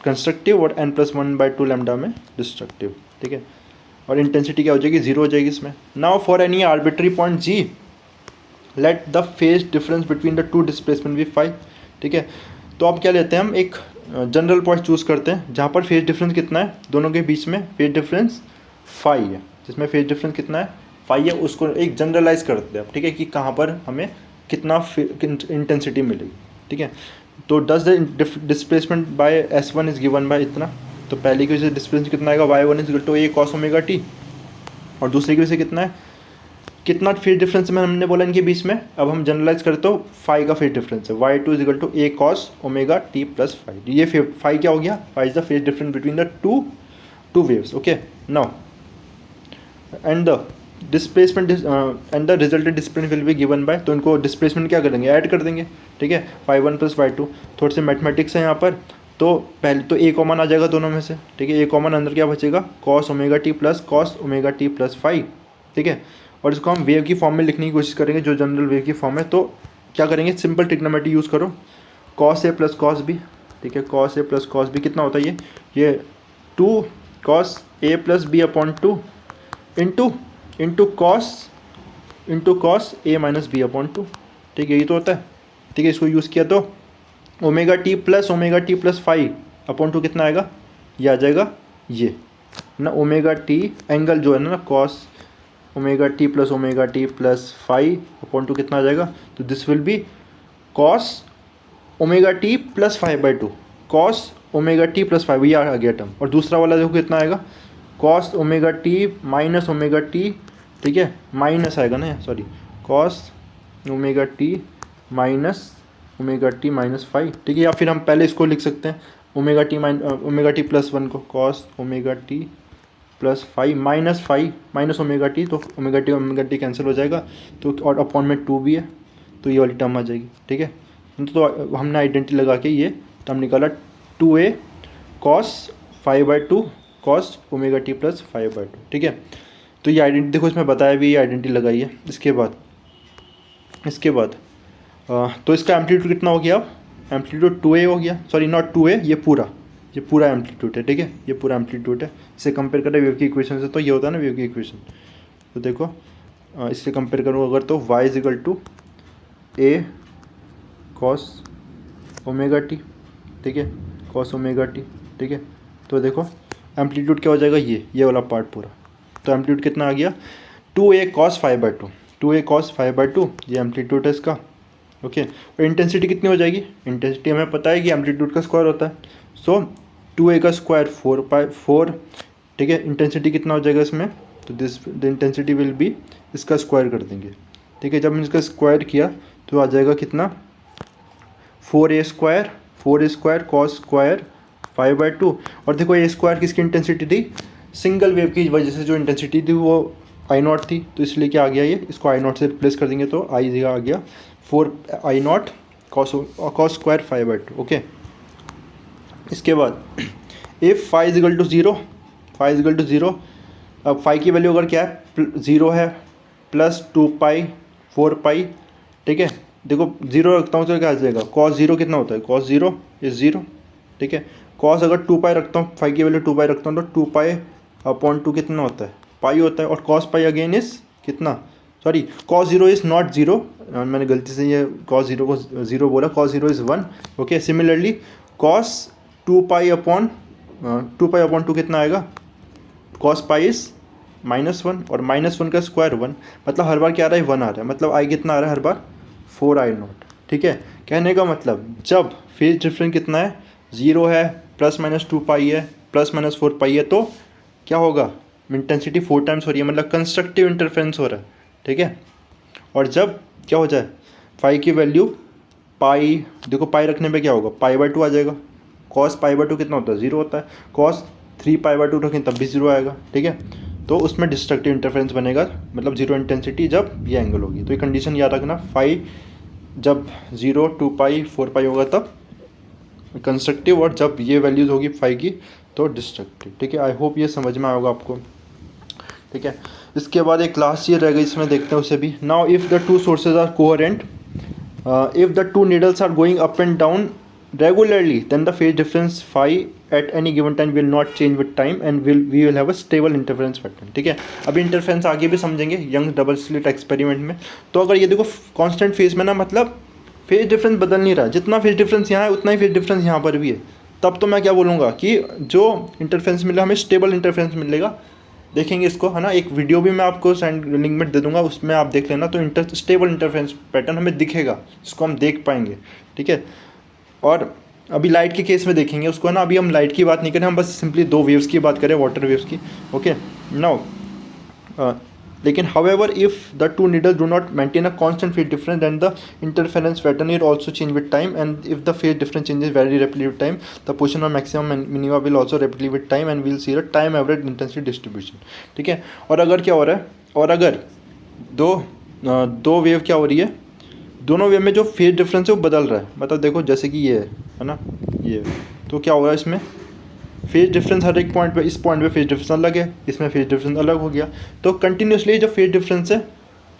कंस्ट्रक्टिव और n प्लस 1/2 लैम्डा में डिस्ट्रक्टिव। ठीक है, और इंटेंसिटी क्या हो जाएगी, 0 हो जाएगी इसमें। Now for any arbitrary point G, let the phase difference between the two displacement be 5। ठीक है, तो अब क्या लेते हैं हम, एक जनरल पॉइंट चूज़ करते हैं जहाँ पर फेज डिफरेंस कितना है दोनों के बीच में, फेज डिफरेंस 5 है, जिसमें फेज डिफरेंस कितना है 5 है, उसको एक जनरलाइज करते हैं। ठीक है, कि कहाँ पर हमें कितना इंटेंसिटी मिलेगी। ठीक है, तो does the displacement bye S1 is given by इतना, तो पहले की वजह से डिस्प्लेसमेंट कितना आएगा, y1 is equal to a cos omega t, और दूसरे की वजह से कितना है, कितना फेज डिफरेंस में हमने बोला इनके बीच में, अब हम जनरलाइज करते हो 5 का फेज डिफरेंस है, y2 is equal to a cos omega t plus 5। ये 5 क्या हो गया, 5 is the phase difference between the two waves. Okay, now and the displacement and the resulted displacement will be given by, तो इनको displacement क्या करेंगे, add कर देंगे। ठीक है, y1 प्लस y2, थोड़े से मैथमेटिक्स है यहाँ पर, तो पहले तो a कॉमन आ जाएगा दोनों में से। ठीक है, a कॉमन, अंदर क्या बचेगा, cos ओमेगा t प्लस 5। ठीक है, और इसको हम वेव की फॉर्म में लिखने की कोशिश करेंगे, जो जनरल वेव की फॉर्म है। तो क्या करेंगे, सिंपल ट्रिग्नोमेट्री यूज़ करो, cos a plus cos b। ठीक है, cos a plus cos b कितना होता है, ये 2 cos a plus b upon 2 into cos a minus b upon 2। ठीक है, ये तो होता है। ठीक है, इसको यूज़ किया तो ओमेगा टी प्लस 5 अपॉन 2 कितना आएगा, ये आ जाएगा ये ना, ओमेगा टी एंगल जो है ना cos omega t plus 5 upon 2 कितना आ जाएगा, तो this will be cos omega t plus 5/2, cos omega t plus 5, ये आ गया टर्म। और दूसरा वाला देखो कितना आएगा, cos omega T minus omega T. ठीक है, माइनस आएगा ना, sorry, cos omega T minus 5। ठीक है, या फिर हम पहले इसको लिख सकते हैं ओमेगा टी प्लस 1 को, cos omega t plus 5 minus omega T, तो ओमेगा टी कैंसिल हो जाएगा, तो और अपॉन में 2 भी है, तो ये वाली टर्म आ जाएगी। ठीक है, तो हमने आइडेंटिटी लगा के ये टर्म निकाला, 2a cos 5/2 cos omega t plus 5/2। ठीक है, तो ये आइडेंटिटी देखो इसमें बताया भी, ये आइडेंटिटी लगाई है। इसके बाद तो इसका एम्पलीट्यूड कितना हो गया, एम्पलीट्यूड 2a हो गया, सॉरी नॉट 2a, ये पूरा एम्पलीट्यूड है। ठीक है, ये पूरा एम्पलीट्यूड है। इसे कंपेयर करें वेव की इक्वेशन से, तो ये होता है ना वेव की इक्वेशन, तो देखो इससे कंपेयर करूँ अगर, तो y is equal to a cos omega T. ठीक है, cos ओमेगा टी। ठीक है, तो देखो एम्पलीट्यूड क्या हो जाएगा, ये वाला पार्ट पूरा, तो एम्पलीट्यूड कितना आ गया, 2a cos 5/2, ये एम्पलीट्यूड है इसका। ओके, और इंटेंसिटी कितनी हो जाएगी, इंटेंसिटी हमें पता है कि एम्पलीट्यूड का स्क्वायर होता है, सो 2a का स्क्वायर 4। ठीक है, इंटेंसिटी कितना हो जाएगा इसमें, तो द इंटेंसिटी विल बी, इसका स्क्वायर कर देंगे। ठीक है, जब हमने इसका स्क्वायर किया तो आ जाएगा कितना, 4a स्क्वायर cos स्क्वायर 5/2। और देखो a स्क्वायर किसकी इंटेंसिटी थी, सिंगल वेव की वजह से जो इंटेंसिटी थी वो I0 थी, तो इसलिए क्या आ गया, ये इसको I0 से रिप्लेस कर देंगे, तो I आ गया 4I0 cos स्क्वायर 5/2। ओके, इसके बाद if phi is equal to 0, अब फाई की वैल्यू अगर क्या है 0 है, प्लस 2π 4π। ठीक है, देखो 0 रखता हूँ तो क्या आ जाएगा, cos 0 कितना होता है, cos 0 इज 0। ठीक है, cos अगर 2π रखता हूँ, फाई की वैल्यू 2π रखता हूँ, तो 2π अपॉन 2 कितना होता है, पाई होता है, और cos पाई अगेन इज कितना sorry cos zero is not zero, मैंने गलती से ये कॉस जीरो को जीरो बोला, cos zero is one. Okay, similarly cos two pi upon two कितना आएगा, कॉस पाई इज -1 और -1 का स्क्वायर 1, मतलब हर बार क्या आ रहा है 1 आ रहा है, मतलब आई कितना आ रहा है हर बार 4i0। ठीक है, कहने का मतलब जब फेज डिफरेंस कितना है 0 है, ±2 पाई है, ±4 पाई है, तो क्या होगा इंटेंसिटी 4 टाइम्स हो रही है, मतलब कंस्ट्रक्टिव इंटरफेरेंस हो रहा है। ठीक है, और जब क्या हो जाए फाई की वैल्यू पाई, देखो पाई रखने पे क्या होगा π/2 आ जाएगा, कॉस π/2 कितना होता है 0 होता है, कॉस 3π/2 रखें तब भी 0 आएगा। ठीक है, तो उसमें डिस्ट्रक्टिव इंटरफेरेंस बनेगा, मतलब 0 इंटेंसिटी जब ये एंगल होगी। तो ये कंडीशन याद रखना, फाई जब 0, 2 पाई 4 पाई होगा तब कंस्ट्रक्टिव, और जब ये वैल्यूज होगी फाई की तो डिस्ट्रक्टिव। ठीक है, आई होप ये समझ में आएगा आपको। ठीक है, इसके बाद एक लास्ट चीज रह गई, इसमें देखते हैं उसे भी। Now if the two sources are coherent, if the two needles are going up and down regularly, then the phase difference phi at any given time will not change with time and we will have a stable interference pattern। ठीक है, अब interference आगे भी समझेंगे young double slit experiment में। तो अगर ये देखो कांस्टेंट फेज में ना, मतलब फेज डिफरेंस बदल नहीं रहा, जितना फेज डिफरेंस यहाँ है उतना ही फेज डिफरेंस यहाँ पर भी है, तब तो मैं क्या बोलूँगा कि जो इंटरफेरेंस मिलेगा हमें स्टेबल इंटरफेरेंस मिलेगा। देखेंगे इसको, है ना, एक वीडियो भी मैं आपको सेंड लिंक में दे दूंगा, उसमें आप देख लेना, तो स्टेबल इंटरफेरेंस पैटर्न हमें दिखेगा, इसको हम देख पाएंगे। ठीक है, और अभी लाइट के केस में देखेंगे उसको, है ना, अभी हम लाइट की बात नहीं करें, हम बस सिंपली दो वेव्स की बात करें, वाटर वेव्स की। ओके, नाउ लेकिन however if the two needles do not maintain a constant phase difference then the interference pattern is also change with time, and if the phase difference changes very rapidly with time the position of maximum and minima will also rapidly with time and will see the time average intensity distribution. ठीक है, और अगर क्या हो रहा है, और अगर दो वेव क्या हो रही है, दोनों वे में जो फेज डिफरेंस है वो बदल रहा है, मतलब देखो जैसे कि ये है ना, ये तो क्या होगा इसमें फेज डिफरेंस हर एक पॉइंट पे, इस पॉइंट पे फेज डिफरेंस अलग है, इसमें फेज डिफरेंस अलग हो गया। तो कंटिन्यूसली जो फेज डिफरेंस है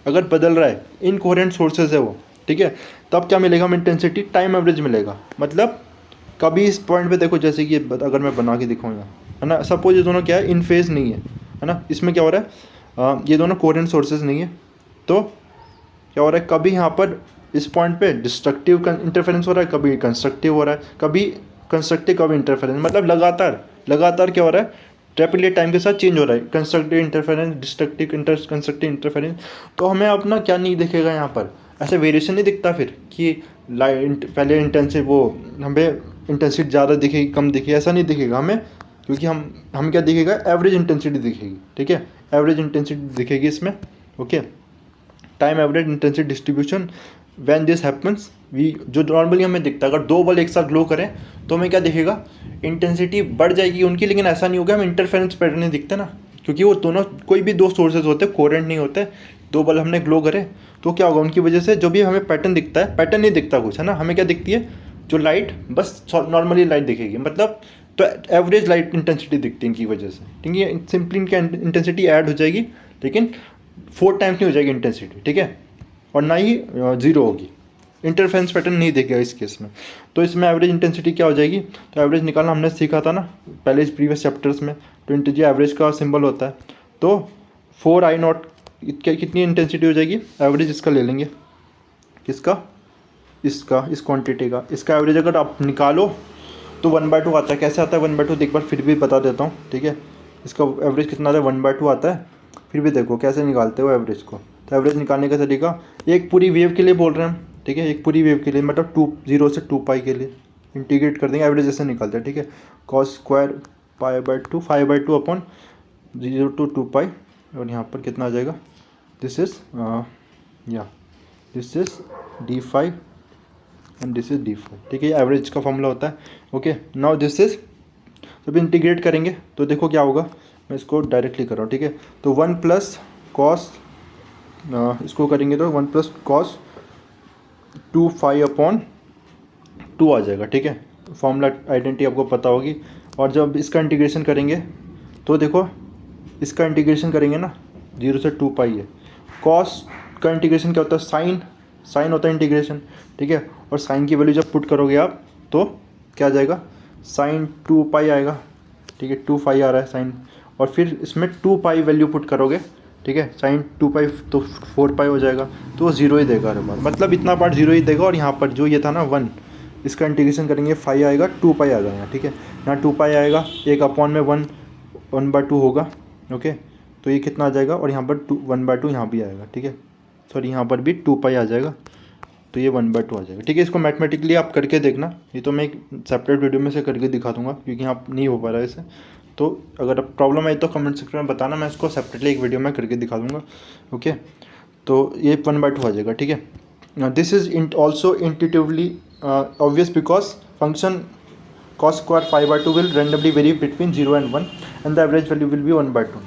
अगर बदल रहा है, इनकोहेरेंट सोर्सेज है वो, ठीक है, तब क्या मिलेगा हमें इंटेंसिटी टाइम एवरेज मिलेगा। मतलब कभी इस पॉइंट पे देखो, जैसे कि अगर मैं बना के दिखाऊंगा, है ना, सपोज ये दोनों क्या है इन फेज नहीं है ना, इसमें क्या हो रहा है ये दोनों कोहेरेंट सोर्सेज नहीं है, तो क्या हो रहा है कभी यहाँ पर इस पॉइंट पे डिस्ट्रक्टिव इंटरफेरेंस हो रहा है, कभी कंस्ट्रक्टिव हो रहा है, कभी कंस्ट्रक्टिव कभी इंटरफेरेंस, मतलब लगातार क्या हो रहा है रैपिडली टाइम के साथ चेंज हो रहा है, constructive interference, destructive constructive interference. तो हमें अपना क्या नहीं दिखेगा यहाँ पर, ऐसे वेरिएशन नहीं दिखता फिर कि लाइट पहले इंटेंसिव वो हमें इंटेंसिटी ज़्यादा दिखेगी कम दिखेगी, ऐसा नहीं दिखेगा हमें, क्योंकि हम क्या दिखेगा एवरेज इंटेंसिटी दिखेगी। ठीक है, एवरेज इंटेंसिटी दिखेगी इसमें। Okay, time average intensity distribution when this happens, जो नॉर्मली हमें दिखता है, अगर दो बल एक साथ ग्लो करें तो हमें क्या दिखेगा इंटेंसिटी बढ़ जाएगी उनकी, लेकिन ऐसा नहीं होगा, हम इंटरफेरेंस पैटर्न नहीं दिखते ना, क्योंकि वो दोनों कोई भी दो सोर्सेज होते हैं कोहेरेंट नहीं होते, दो बल हमने ग्लो करे तो क्या होगा उनकी वजह से जो भी हमें पैटर्न दिखता है, पैटर्न नहीं दिखता कुछ, है ना, हमें क्या दिखती है जो लाइट बस नॉर्मली लाइट दिखेगी, मतलब तो एवरेज लाइट इंटेंसिटी दिखती है इनकी वजह से। ठीक है, सिंपली इनकी इंटेंसिटी ऐड हो जाएगी, लेकिन 4 टाइम्स नहीं हो जाएगी इंटेंसिटी। ठीक है, और ना ही 0 होगी, इंटरफेरेंस पैटर्न नहीं दिखेगा इस केस में। तो इसमें एवरेज इंटेंसिटी क्या हो जाएगी, तो एवरेज निकालना हमने सीखा था ना पहले प्रीवियस चैप्टर्स में, तो इंटीजर एवरेज का सिंबल होता है, तो 4i0 कितनी इंटेंसिटी हो जाएगी एवरेज, इसका ले लेंगे, किसका, इसका, इस क्वांटिटी का, इसका एवरेज अगर आप निकालो तो 1/2 आता है। कैसे आता है 1/2, एक बार फिर भी बता देता हूँ। ठीक है, इसका एवरेज कितना आता है 1/2 आता है, फिर भी देखो कैसे निकालते हो एवरेज को। तो एवरेज निकालने का तरीका, एक पूरी वेव के लिए बोल रहे हैं हम, ठीक है, एक पूरी वेव के लिए, मतलब 0 से 2 के लिए इंटीग्रेट कर देंगे, एवरेज ऐसे निकालते हैं। ठीक है, कॉस स्क्वायर π/2 5/2 अपॉन 0 to 2 और यहाँ पर कितना आ जाएगा, this is this is d5 and this is d4। ठीक है, एवरेज का फॉर्मूला होता है। ओके, नाउ दिस इज, जब इंटीग्रेट करेंगे तो देखो क्या होगा, मैं इसको डायरेक्टली कर रहा हूँ। ठीक है, तो 1 प्लस कॉस, इसको करेंगे तो 1 प्लस कॉस 2 अपॉन 2 आ जाएगा। ठीक है, फॉर्मूला आइडेंटिटी आपको पता होगी। और जब इसका इंटीग्रेशन करेंगे तो देखो इसका इंटीग्रेशन करेंगे ना 0 से 2 है, कॉस का इंटीग्रेशन क्या होता है साइन होता है इंटीग्रेशन। ठीक है, और साइन की वैल्यू जब पुट करोगे आप तो क्या आ जाएगा साइन 2 आएगा। ठीक है, 2 आ रहा है साइन, और फिर इसमें 2 वैल्यू पुट करोगे ठीक है, साइन 2 पाई तो 4 पाई हो जाएगा, तो वो 0 ही देगा हर बार, मतलब इतना पार्ट 0 ही देगा। और यहाँ पर जो ये था ना 1, इसका इंटीग्रेशन करेंगे 5 आएगा, 2 पाई आ गया यहाँ, ठीक है, यहाँ 2 पाई आएगा, 1/1 होगा, ओके। तो ये कितना आ जाएगा, और यहाँ पर 1/2 यहाँ भी आएगा, ठीक है, सॉरी यहाँ पर भी 2 पाई आ जाएगा, तो ये 1/2 आ जाएगा, ठीक है। इसको मैथमेटिकली आप करके देखना, ये तो मैं एक सेपरेट वीडियो में से करके दिखा दूंगा, क्योंकि यहाँ नहीं हो पा रहा है इसे। तो अगर अब प्रॉब्लम आई तो कमेंट सेक्शन में बताना, मैं इसको सेपरेटली एक वीडियो में करके दिखा दूंगा, ओके। तो ये 1/2 आ जाएगा, ठीक है। This is also intuitively obvious because function cos square 5/2 will randomly vary between 0 and 1 and the average value will be 1/2।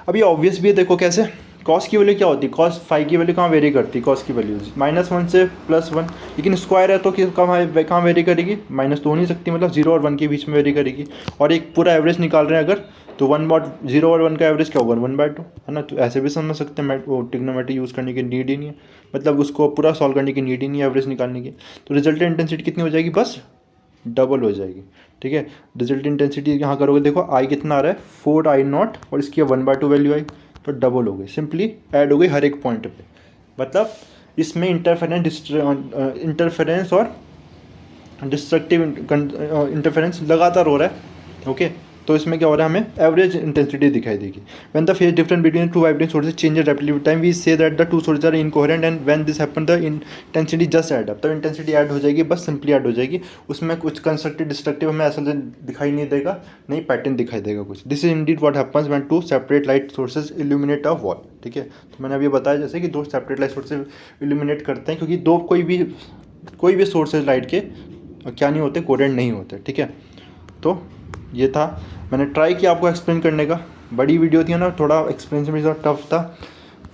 अब ये ऑब्वियस भी है, देखो कैसे, कॉस की वैल्यू क्या होती है, कॉस 5 की वैल्यू कहाँ वेरी करती है, कॉस की वैल्यू -1 से +1, लेकिन स्क्वायर है तो कहाँ वेरी करेगी, माइनस तो हो नहीं सकती, मतलब 0 और 1 के बीच में वेरी करेगी। और एक पूरा एवरेज निकाल रहे हैं अगर, तो 0 और 1 का एवरेज क्या होगा, 1/2, है ना। तो ऐसे भी समझ सकते हैं, वो ट्रिग्नोमेट्री यूज़ करने की नीड ही नहीं है, मतलब उसको पूरा सॉल्व करने की नीड ही नहीं है एवरेज निकालने की। तो रिजल्टेंट इंटेंसिटी कितनी हो जाएगी, बस डबल हो जाएगी, ठीक है। रिजल्ट इंटेंसिटी यहाँ करोगे, देखो आई कितना आ रहा है 4I0 और इसकी 1/2 वैल्यू आई, तो डबल हो गई, सिंपली ऐड हो गई हर एक पॉइंट पे। मतलब इसमें इंटरफेरेंस और डिस्ट्रक्टिव इंटरफेरेंस लगातार हो रहा है, ओके। तो इसमें क्या हो रहा है, हमें एवरेज इंटेंसिटी दिखाई देगी। When the phase difference between two vibrating sources changes rapidly with time we say that the two sources are incoherent and when this happen the intensity just add up. तो intensity add हो जाएगी, बस simply add हो जाएगी, उसमें कुछ constructive destructive हमें असल दिखाई नहीं देगा, नहीं पैटर्न दिखाई देगा कुछ। This is indeed what happens when two separate light sources illuminate a wall, ठीक है। तो मैंने अभी बताया जैसे कि 2 सेपरेट लाइट सोर्सेज इल्यूमिनेट करते हैं, क्योंकि दो कोई भी सोर्सेज लाइट के क्या नहीं होते, कोहेरेंट नहीं होते, ठीक है। तो ये था, मैंने ट्राई किया आपको एक्सप्लेन करने का, बड़ी वीडियो थी ना, थोड़ा एक्सप्लेनेशन भी थोड़ा टफ था।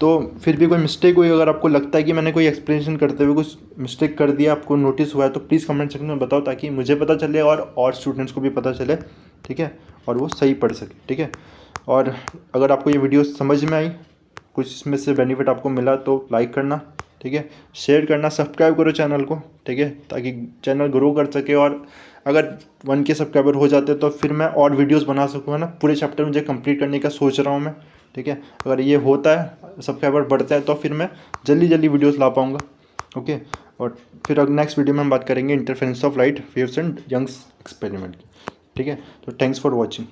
तो फिर भी कोई मिस्टेक हुई, अगर आपको लगता है कि मैंने कोई एक्सप्लेनेशन करते हुए कुछ मिस्टेक कर दिया, आपको नोटिस हुआ है, तो प्लीज़ कमेंट सेक्शन में बताओ, ताकि मुझे पता चले और स्टूडेंट्स को भी पता चले, ठीक है, और वो सही पढ़ सके, ठीक है। और अगर आपको ये वीडियो समझ में आई, कुछ इसमें से बेनिफिट आपको मिला, तो लाइक करना, ठीक है, शेयर करना, सब्सक्राइब करो चैनल को, ठीक है, ताकि चैनल ग्रो कर सके। और अगर 1K सब्सक्राइबर हो जाते तो फिर मैं और वीडियोस बना सकूँगा ना, पूरे चैप्टर मुझे कंप्लीट करने का सोच रहा हूँ मैं, ठीक है। अगर ये होता है, सब्सक्राइबर बढ़ता है, तो फिर मैं जल्दी वीडियोस ला पाऊँगा, ओके। और फिर अब नेक्स्ट वीडियो में हम बात करेंगे interference of light waves and Young's experiment की, ठीक है। तो थैंक्स फॉर वॉचिंग।